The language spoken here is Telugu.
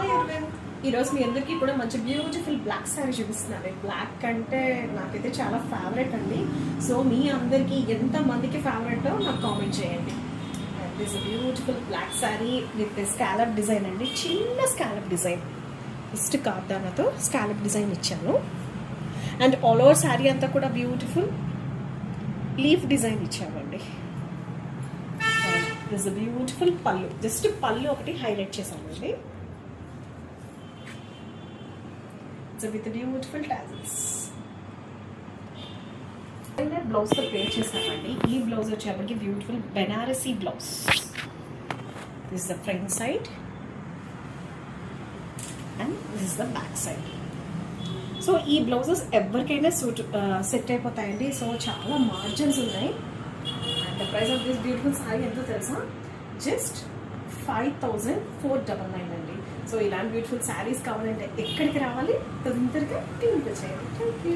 హాయ్ ఎవ్రీవన్, ఈరోజు మీ అందరికీ కూడా మంచి బ్యూటిఫుల్ బ్లాక్ శారీ చూపిస్తున్నాను. బ్లాక్ అంటే నాకైతే చాలా ఫేవరెట్ అండి. సో మీ అందరికీ ఎంతమందికి ఫేవరెటో నాకు కామెంట్ చేయండి. This beautiful black sari with scallop design అండి. చిన్న స్కాలప్ డిజైన్, జస్ట్ కార్దానాతో స్కాలప్ డిజైన్ ఇచ్చాను. అండ్ ఆల్ ఓవర్ శారీ అంతా కూడా బ్యూటిఫుల్ లీఫ్ డిజైన్ ఇచ్చామండి. దిస్ బ్యూటిఫుల్ పళ్ళు, జస్ట్ పళ్ళు ఒకటి హైలైట్ చేశామండి. విత్ బ్యూటిఫుల్ టాజిల్స్ బ్లౌజ్ తో పేర్ చేసామండి. ఈ బ్లౌజ్ వచ్చేప్పటికి beautiful Banarasi blouse. This is the front side and this is the back side. So ఈ బ్లౌజెస్ ఎవరికైనా సెట్ అయిపోతాయండి. సో చాలా మార్జిన్స్ ఉన్నాయి. And the price of this beautiful sorry ఎంతో తెలుసా? జస్ట్ 5499 అండి. సో ఇలాంటి బ్యూటిఫుల్ శారీస్ కావాలంటే ఎక్కడికి రావాలి? తొందరగా టీంకి వచ్చేయండి. Thank you.